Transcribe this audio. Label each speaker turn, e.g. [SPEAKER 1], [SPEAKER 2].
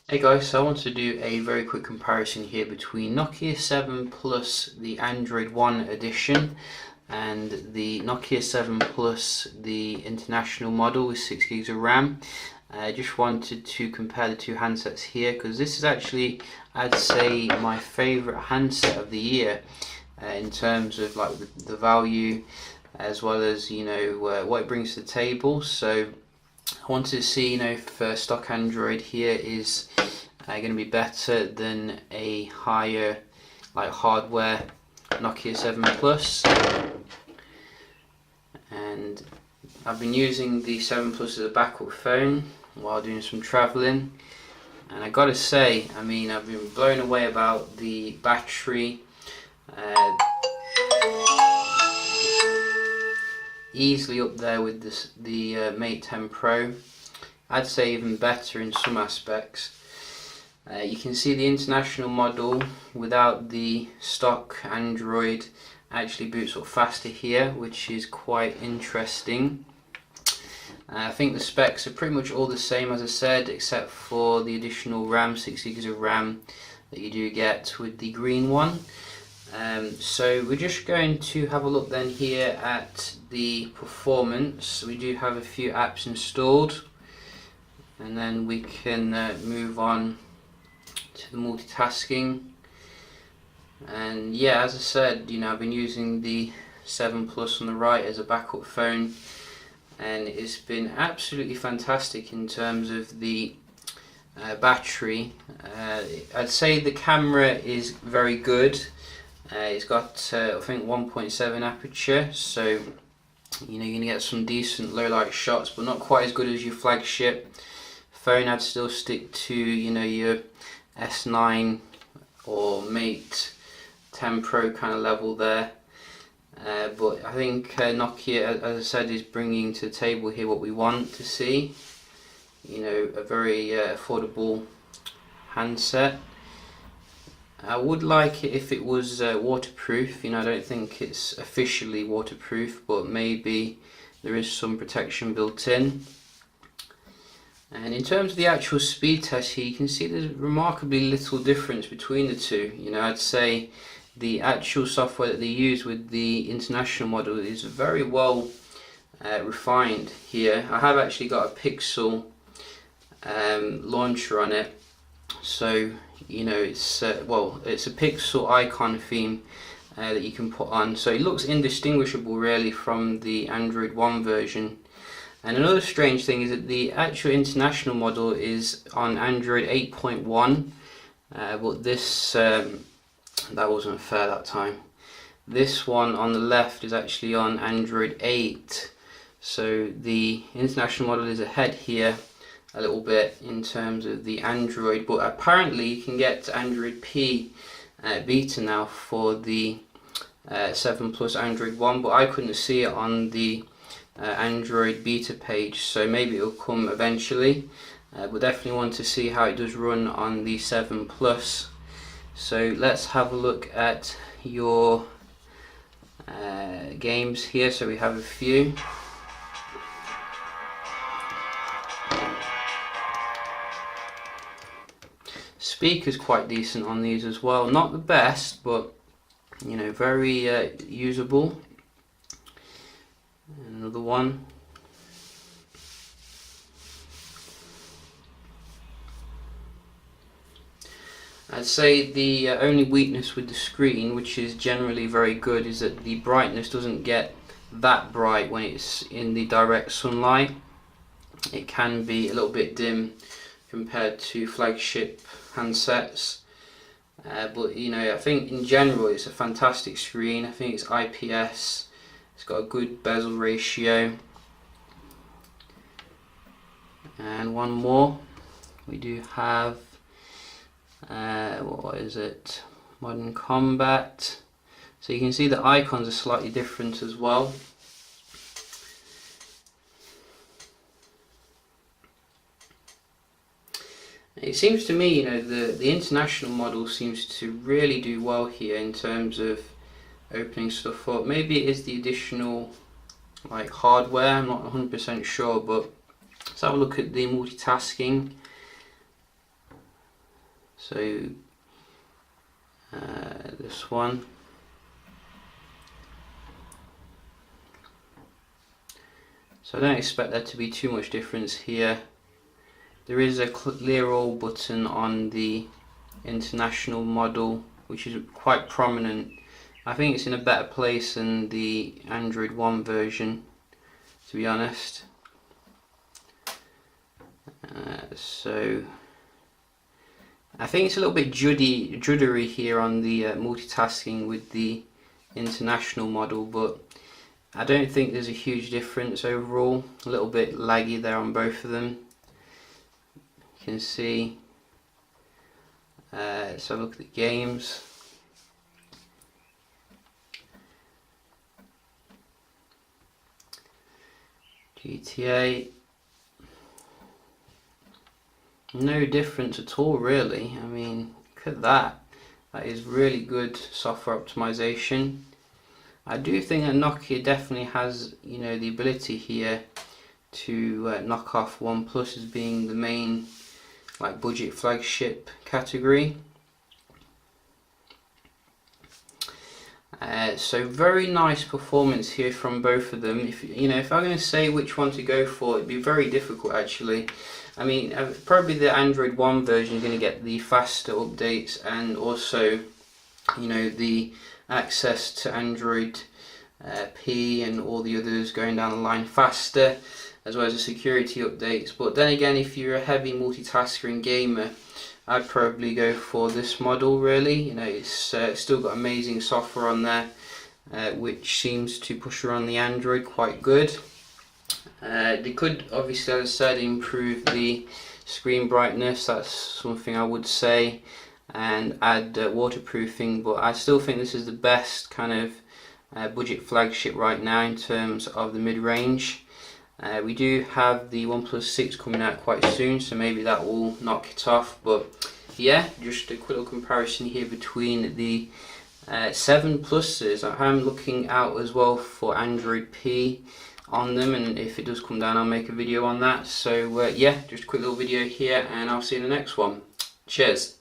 [SPEAKER 1] Hey guys, so I want to do a very quick comparison here between Nokia 7 Plus, the Android One edition, and the Nokia 7 Plus, the international model with 6 gigs of RAM. I just wanted to compare the two handsets here because this is actually, I'd say, my favourite handset of the year in terms of like the value as well as what it brings to the table. So I wanted to see if stock Android here is going to be better than a higher like hardware Nokia 7 Plus, and I've been using the 7 Plus as a backup phone while doing some travelling, and I gotta say, I mean, I've been blown away about the battery. Easily up there with the Mate 10 Pro. I'd say even better in some aspects. You can see the international model without the stock Android actually boots up faster here, which is quite interesting. I think the specs are pretty much all the same, as I said, except for the additional RAM, 6 gigs of RAM that you do get with the green one. So we're just going to have a look then here at the performance. We do have a few apps installed, and then we can move on to the multitasking. And yeah, as I said, I've been using the 7 Plus on the right as a backup phone, and it's been absolutely fantastic in terms of the battery. I'd say the camera is very good. It's got I think 1.7 aperture, so you're going to get some decent low light shots, but not quite as good as your flagship phone. I'd still stick to your S9 or Mate 10 Pro kind of level there. But I think Nokia, as I said, is bringing to the table here what we want to see. A very affordable handset. I would like it if it was waterproof. I don't think it's officially waterproof, but maybe there is some protection built in. And in terms of the actual speed test here, you can see there's remarkably little difference between the two. I'd say the actual software that they use with the international model is very well refined here. I have actually got a Pixel launcher on it, so it's it's a Pixel icon theme that you can put on, so it looks indistinguishable really from the Android One version. And another strange thing is that the actual international model is on Android 8.1, but this that wasn't fair that time. This one on the left is actually on Android 8, so the international model is ahead here a little bit in terms of the Android, but apparently you can get Android P beta now for the 7 Plus Android One, but I couldn't see it on the Android beta page, so maybe it'll come eventually. But definitely want to see how it does run on the 7 Plus. So let's have a look at your games here. So we have a few. Speaker's quite decent on these as well. Not the best, but very usable. Another one. I'd say the only weakness with the screen, which is generally very good, is that the brightness doesn't get that bright when it's in the direct sunlight. It can be a little bit dim compared to flagship handsets, but I think in general it's a fantastic screen. I think it's IPS, it's got a good bezel ratio. And one more, we do have what is it, Modern Combat. So you can see the icons are slightly different as well. It seems to me, the international model seems to really do well here in terms of opening stuff up. Maybe it is the additional like hardware, I'm not 100% sure, but let's have a look at the multitasking. So this one. So I don't expect there to be too much difference here. There is a clear all button on the international model, which is quite prominent. I think it's in a better place than the Android 1 version, to be honest. So I think it's a little bit juddery here on the multitasking with the international model, but I don't think there's a huge difference overall. A little bit laggy there on both of them. You can see. So look at the games. GTA. No difference at all, really. I mean, look at that. That is really good software optimization. I do think that Nokia definitely has, you know, the ability here to knock off OnePlus as being the main, like, budget flagship category. So very nice performance here from both of them. If I'm going to say which one to go for, it'd be very difficult actually. I mean, probably the Android 1 version is going to get the faster updates, and also, you know, the access to Android P and all the others going down the line faster, as well as the security updates. But then again, if you're a heavy multitasker and gamer, I'd probably go for this model really. You know, it's still got amazing software on there, which seems to push around the Android quite good. They could obviously, as I said, improve the screen brightness. That's something I would say, and add waterproofing, but I still think this is the best kind of budget flagship right now in terms of the mid-range. We do have the OnePlus 6 coming out quite soon, so maybe that will knock it off. But yeah, just a quick little comparison here between the 7 Pluses. I'm looking out as well for Android P on them, and if it does come down, I'll make a video on that. So yeah, just a quick little video here, and I'll see you in the next one. Cheers.